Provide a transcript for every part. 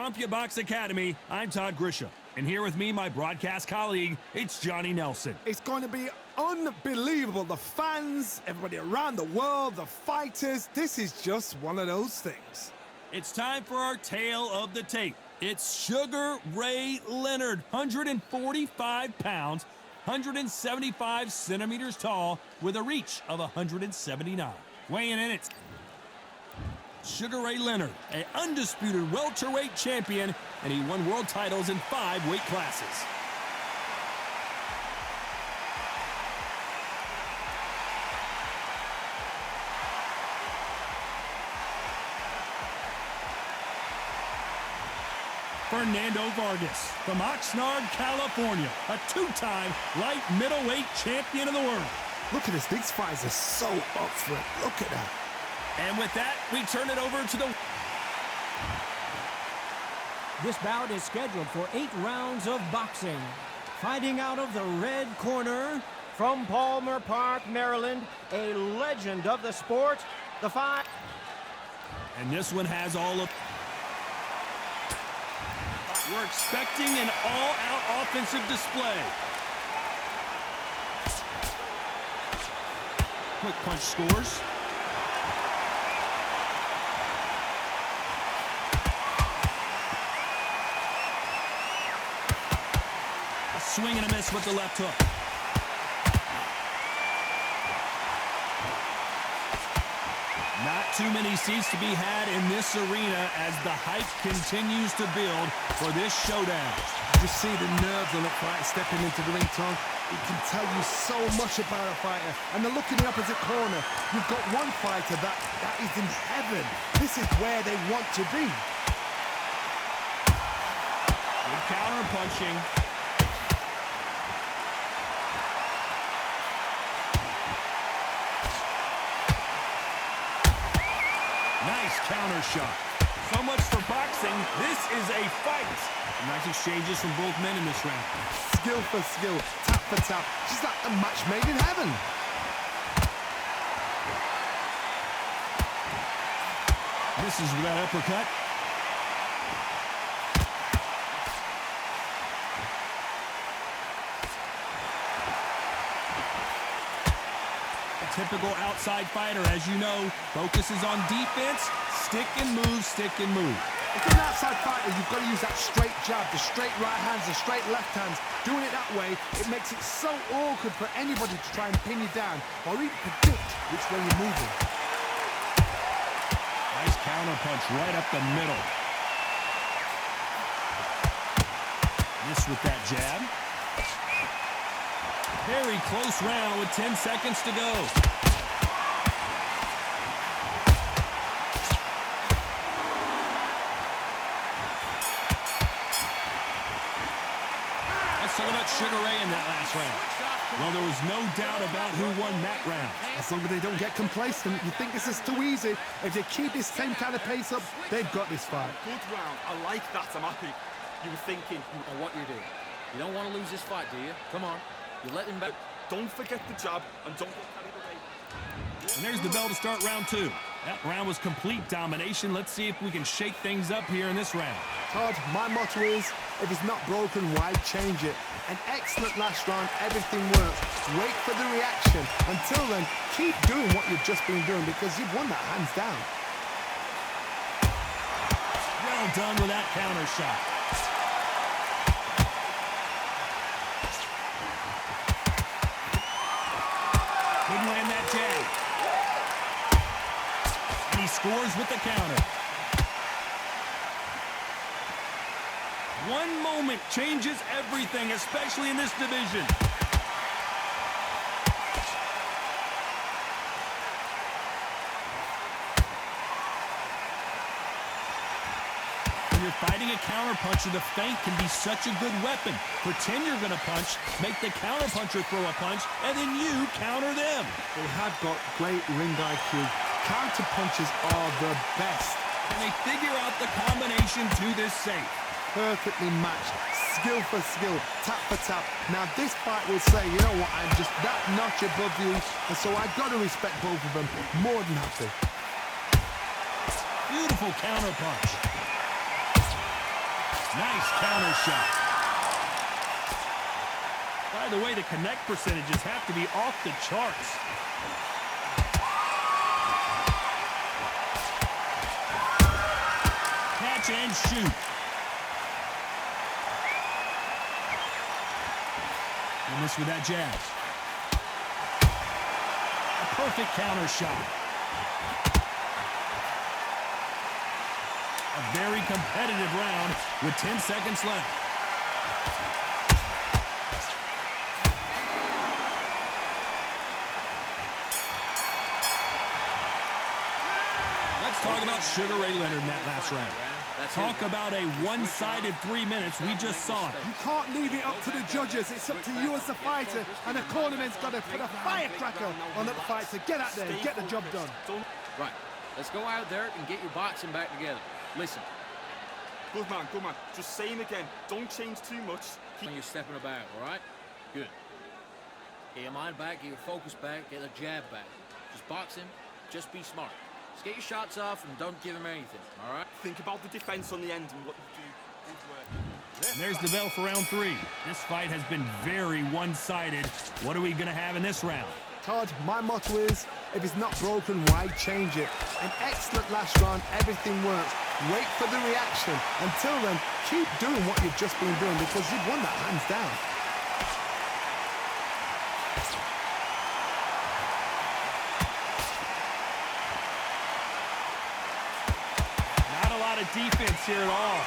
CompuBox Academy, I'm Todd Grisham. And here with me, my broadcast colleague, it's Johnny Nelson. It's going to be unbelievable. The fans, everybody around the world, the fighters. This is just one of those things. It's time for our tale of the tape. It's Sugar Ray Leonard, 145 pounds, 175 centimeters tall, with a reach of 179. Weighing in, it's Sugar Ray Leonard, an undisputed welterweight champion, and he won world titles in 5 weight classes. Fernando Vargas from Oxnard, California, a 2-time light middleweight champion of the world. Look at this. These fighters are so up for it. Look at that. And with that, we turn it over to the... This bout is scheduled for 8 rounds of boxing. Fighting out of the red corner, from Palmer Park, Maryland, a legend of the sport, the fight. And this one has all of... We're expecting an all-out offensive display. Quick punch scores. A swing and a miss with the left hook. Not too many seats to be had in this arena as the hype continues to build for this showdown. You see the nerves on the fight stepping into the ring, Tom. It can tell you so much about a fighter. And then look in the opposite corner. You've got one fighter that is in heaven. This is where they want to be. Good counter punching. Nice counter shot. So much for boxing. This is a fight. Nice exchanges from both men in this round. Skill for skill, tap for tap. Just like a match made in heaven. Misses with that uppercut. Typical outside fighter, as you know, focuses on defense, stick and move, stick and move. If you're an outside fighter, you've got to use that straight jab, the straight right hands, the straight left hands. Doing it that way, it makes it so awkward for anybody to try and pin you down or even predict which way you're moving. Nice counter punch right up the middle. Miss with that jab. Very close round with 10 seconds to go. Let's talk about Sugar Ray in that last round. Well, there was no doubt about who won that round. As long as they don't get complacent, you think this is too easy. If they keep this same kind of pace up, they've got this fight. Good round. I like that. I'm happy. You were thinking, oh, what you're doing. You don't want to lose this fight, do you? Come on. You let him back. Don't forget the jab and don't get carried away. And there's the bell to start round 2. That round was complete domination. Let's see if we can shake things up here in this round. Todd, my motto is, if it's not broken, why change it? An excellent last round, everything works. Wait for the reaction. Until then, keep doing what you've just been doing because you've won that hands down. Well done with that counter shot. Couldn't land that jab. And he scores with the counter. One moment changes everything, especially in this division. When you're fighting a counterpuncher, the feint can be such a good weapon. Pretend you're going to punch, make the counterpuncher throw a punch, and then you counter them. They have got great ring IQ. Counterpunches are the best. And they figure out the combination to this safe. Perfectly matched, skill for skill, tap for tap. Now this fight will say, you know what, I'm just that notch above you, and so I've got to respect both of them more than happy. Beautiful counter punch. Nice counter shot. By the way, the connect percentages have to be off the charts. Catch and shoot. And this with that jazz. A perfect counter shot. A very competitive round with 10 seconds left. Let's talk about Sugar Ray Leonard in that last round. Talk about a one-sided 3 minutes. We just saw it. You can't leave it up to the judges. It's up to you as the fighter, and the cornerman's got to put a firecracker on that fight to get out there and get the job done. Right. Let's go out there and get your boxing back together. Listen. Good man, good man. Just say him again. Don't change too much. When you're stepping about, all right? Good. Get your mind back, get your focus back, get the jab back. Just box him. Just be smart. Just get your shots off and don't give him anything, all right? Think about the defense on the end and what you do. Good work. And there's the bell for round 3. This fight has been very one-sided. What are we going to have in this round? Todd, my motto is, if it's not broken, why change it? An excellent last round, everything works. Wait for the reaction. Until then, keep doing what you've just been doing because you've won that hands down. Not a lot of defense here at all.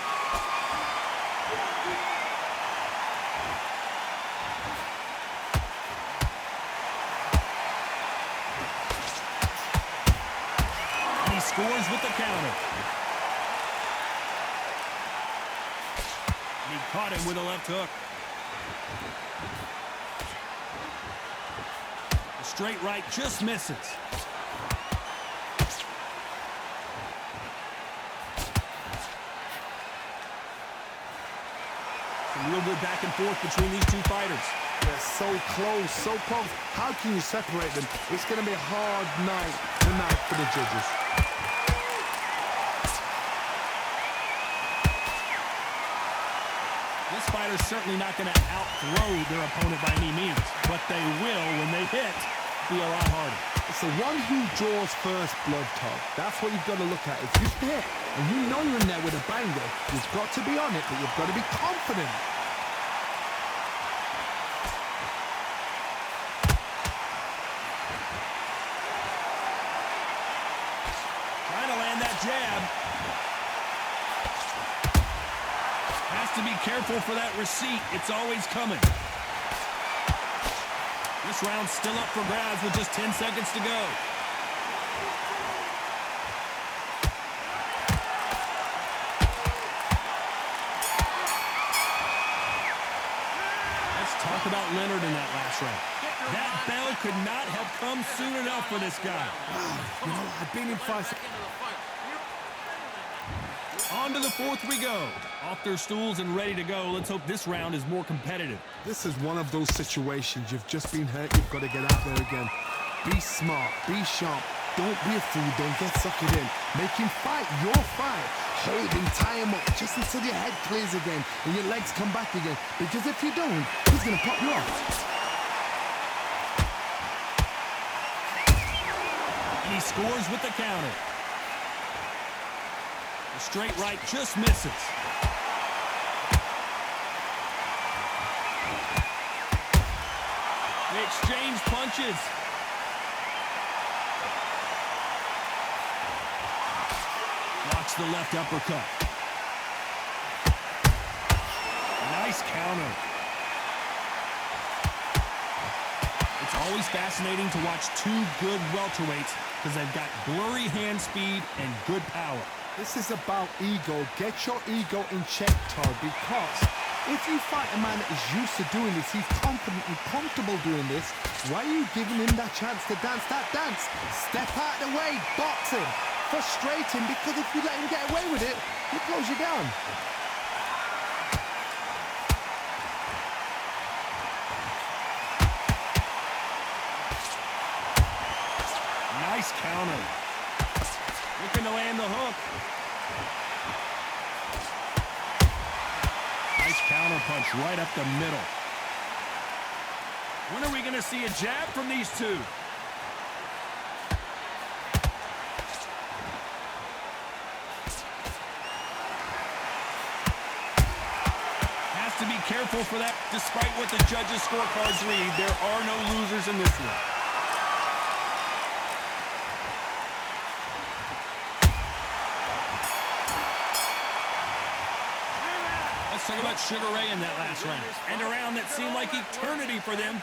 Scores with the counter. And he caught him with a left hook. The straight right just misses. Some real good back and forth between these two fighters. They're so close, so close. How can you separate them? It's going to be a hard night tonight for the judges. This fighter's certainly not going to outthrow their opponent by any means, but they will, when they hit, be a lot harder. It's the one who draws first blood, Todd. That's what you've got to look at. If you hit and you know you're in there with a banger, you've got to be on it, but you've got to be confident. Trying to land that jab. Has to be careful for that receipt. It's always coming. This round's still up for grabs with just 10 seconds to go. Let's talk about Leonard in that last round. That bell could not have come soon enough for this guy. You know, I've been in fights. On to the 4th we go. Off their stools and ready to go. Let's hope this round is more competitive. This is one of those situations. You've just been hurt. You've got to get out there again. Be smart. Be sharp. Don't be a fool. Don't get suckered in. Make him fight your fight. Hold him, tie him up just until your head clears again and your legs come back again. Because if you don't, he's going to pop you off. And he scores with the counter. The straight right just misses. They exchange punches. Blocks the left uppercut. Nice counter. It's always fascinating to watch two good welterweights because they've got blurry hand speed and good power. This is about ego. Get your ego in check, Todd, because if you fight a man that is used to doing this, he's confident and comfortable doing this, why are you giving him that chance to dance that dance? Step out of the way, box him, frustrate him, because if you let him get away with it, he'll close you down. Nice counter. Looking to land the hook. Nice counter punch right up the middle. When are we going to see a jab from these two? Has to be careful for that. Despite what the judges' scorecards read, there are no losers in this one. Let's talk about Sugar Ray in that last round. And a round that seemed like eternity for them.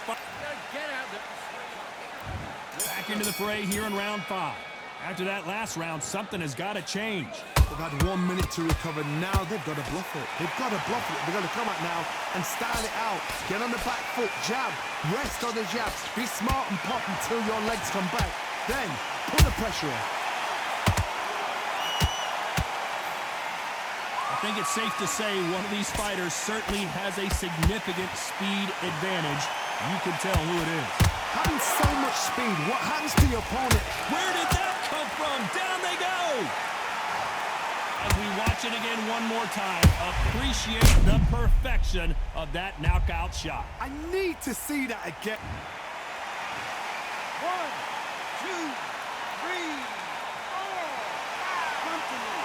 Back into the fray here in round 5. After that last round, something has got to change. They've had 1 minute to recover. Now they've got to bluff it. They've got to bluff it. They've got to come out now and style it out. Get on the back foot, jab, rest on the jabs. Be smart and pop until your legs come back. Then put the pressure on. I think it's safe to say one of these fighters certainly has a significant speed advantage. You can tell who it is. Having so much speed, what happens to your opponent? Where did that come from? Down they go! As we watch it again one more time, appreciate the perfection of that knockout shot. I need to see that again. 1, 2, 3, 4, 5. Come to me.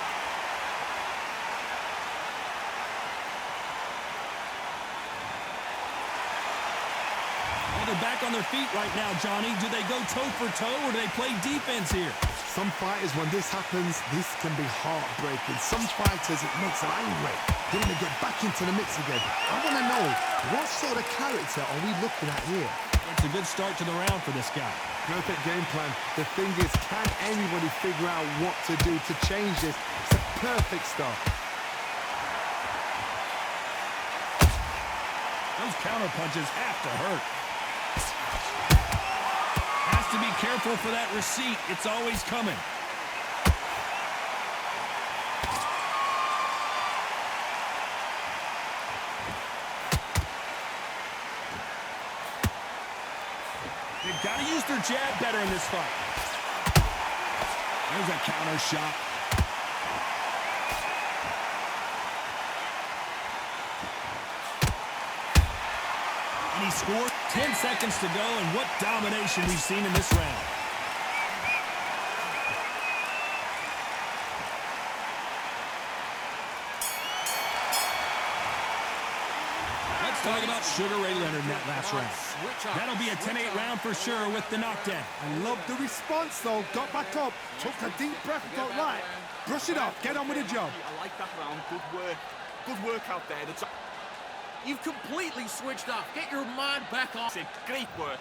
Well, they're back on their feet right now, Johnny. Do they go toe for toe or do they play defense here? Some fighters, when this happens, this can be heartbreaking. Some fighters, it makes them angry. They want to get back into the mix again. I want to know, what sort of character are we looking at here? It's a good start to the round for this guy. Perfect game plan. The thing is, can anybody figure out what to do to change this? It's a perfect start. Those counter punches have to hurt. Has to be careful for that receipt. It's always coming. They've got to use their jab better in this fight. There's a counter shot. And he scored. 10 seconds to go, and what domination we've seen in this round. Let's talk about Sugar Ray Leonard in that last round. That'll be a 10-8 round for sure with the knockdown. I love the response, though. Got back up, took a deep breath, got right. Brush it off, get on with the job. I like that round. Good work. Good work out there. You've completely switched off. Get your mind back on. Great work.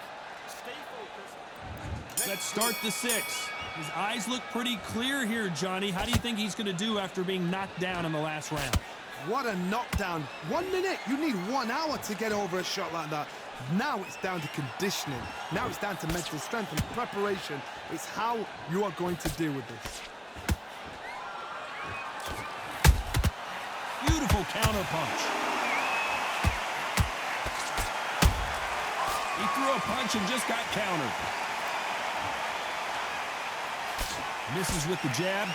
Stay focused. Let's start the 6. His eyes look pretty clear here, Johnny. How do you think he's going to do after being knocked down in the last round? What a knockdown. 1 minute. You need 1 hour to get over a shot like that. Now it's down to conditioning. Now it's down to mental strength and preparation. It's how you are going to deal with this. Beautiful counter punch. He threw a punch and just got countered. Misses with the jab.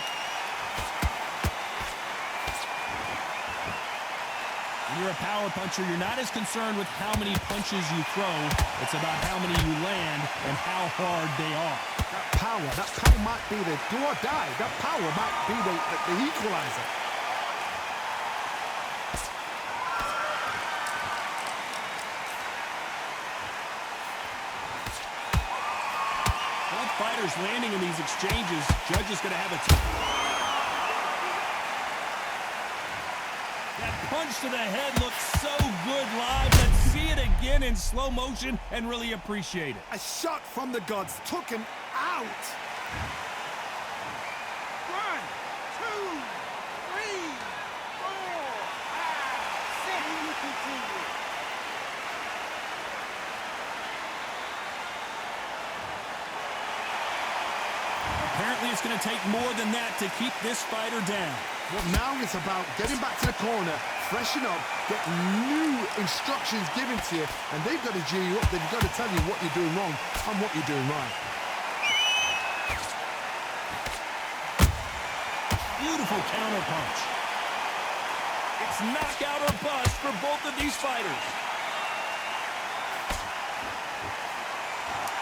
When you're a power puncher, you're not as concerned with how many punches you throw. It's about how many you land and how hard they are. That power might be the do or die. That power might be the equalizer. Both fighters landing in these exchanges. Judge is going to have a That punch to the head looks so good live. Let's see it again in slow motion and really appreciate it. A shot from the gods took him out. 1, 2, 3, 4, 5, 6. You continue. Apparently it's going to take more than that to keep this fighter down. Well, now it's about getting back to the corner, freshen up, get new instructions given to you, and they've got to G you up. They've got to tell you what you're doing wrong and what you're doing right. Beautiful counter punch. It's It's knockout or bust for both of these fighters.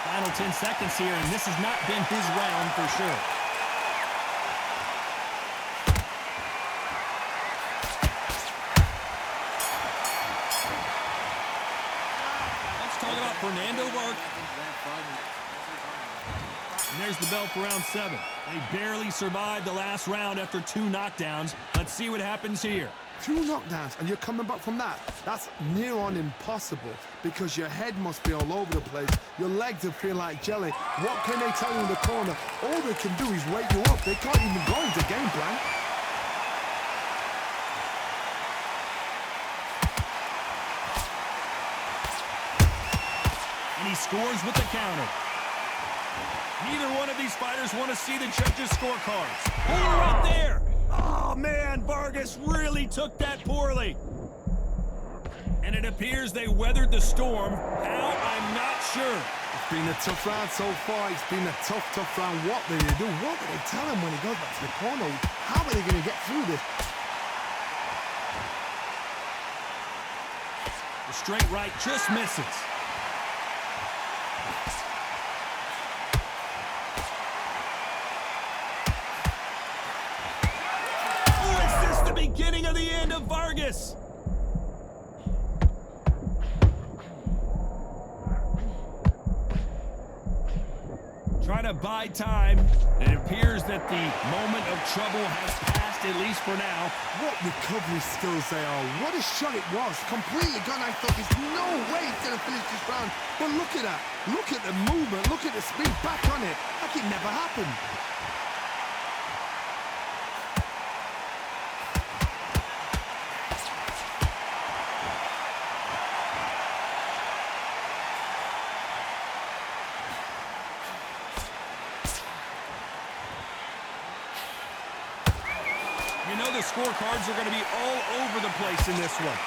Final 10 seconds here, and this has not been his round for sure. Let's talk about Fernando Vargas. And there's the bell for round 7. They barely survived the last round after 2 knockdowns. Let's see what happens here. 2 knockdowns and you're coming back from that. That's near on impossible because your head must be all over the place. Your legs will feel like jelly. What can they tell you in the corner? All they can do is wake you up. They can't even go into game plan. And he scores with the counter. Neither one of these fighters want to see the judges' scorecards. Oh, right there! Oh, man, Vargas really took that poorly. And it appears they weathered the storm. How? I'm not sure. It's been a tough round so far. It's been a tough round. What do they do? What do they tell him when he goes back to the corner? How are they going to get through this? The straight right just misses. Beginning of the end of Vargas. Trying to buy time. It appears that the moment of trouble has passed, at least for now. What recovery skills they are. What a shot it was. Completely gone. I thought there's no way he's going to finish this round. But look at that. Look at the movement. Look at the speed back on it. Like it never happened. You know the scorecards are going to be all over the place in this one.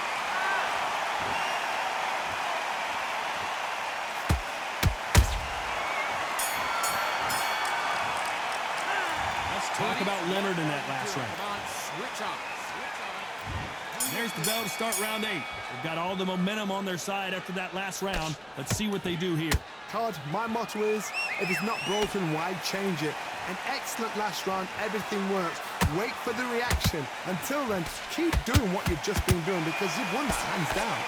Let's talk about Leonard in that last round. Come on, switch on. There's the bell to start round 8. They've got all the momentum on their side after that last round. Let's see what they do here. Todd, my motto is, if it's not broken, why change it? An excellent last round, everything works. Wait for the reaction. Until then, keep doing what you've just been doing because you've won that hands down.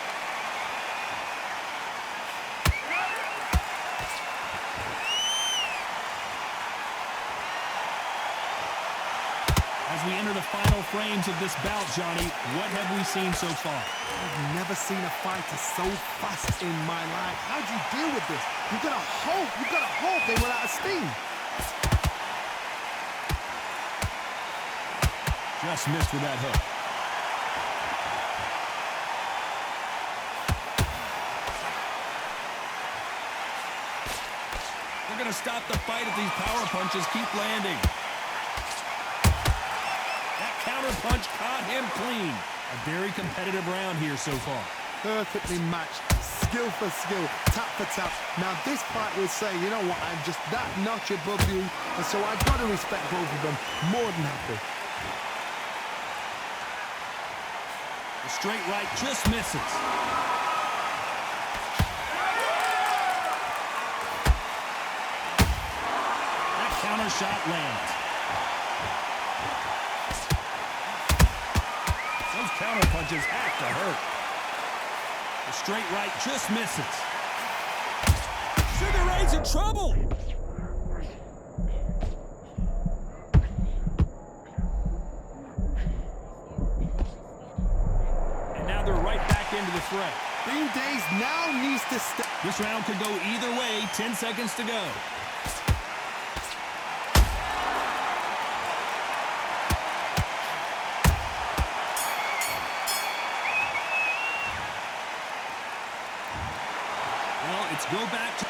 As we enter the final frames of this bout, Johnny, what have we seen so far? I've never seen a fighter so fast in my life. How do you deal with this? You've got to hope they run out of steam. Just missed with that hook. They're going to stop the fight if these power punches keep landing. That counter punch caught him clean. A very competitive round here so far. Perfectly matched, skill for skill, tap for tap. Now this fight will say, you know what, I'm just that notch above you, and so I've got to respect both of them. More than happy. The straight right just misses. That counter shot lands. Those counter punches have to hurt. The straight right just misses. Sugar Ray's in trouble. And now they're right back into the fray. Bean Days now needs to step. This round could go either way. 10 seconds to go. Well, it's go back to...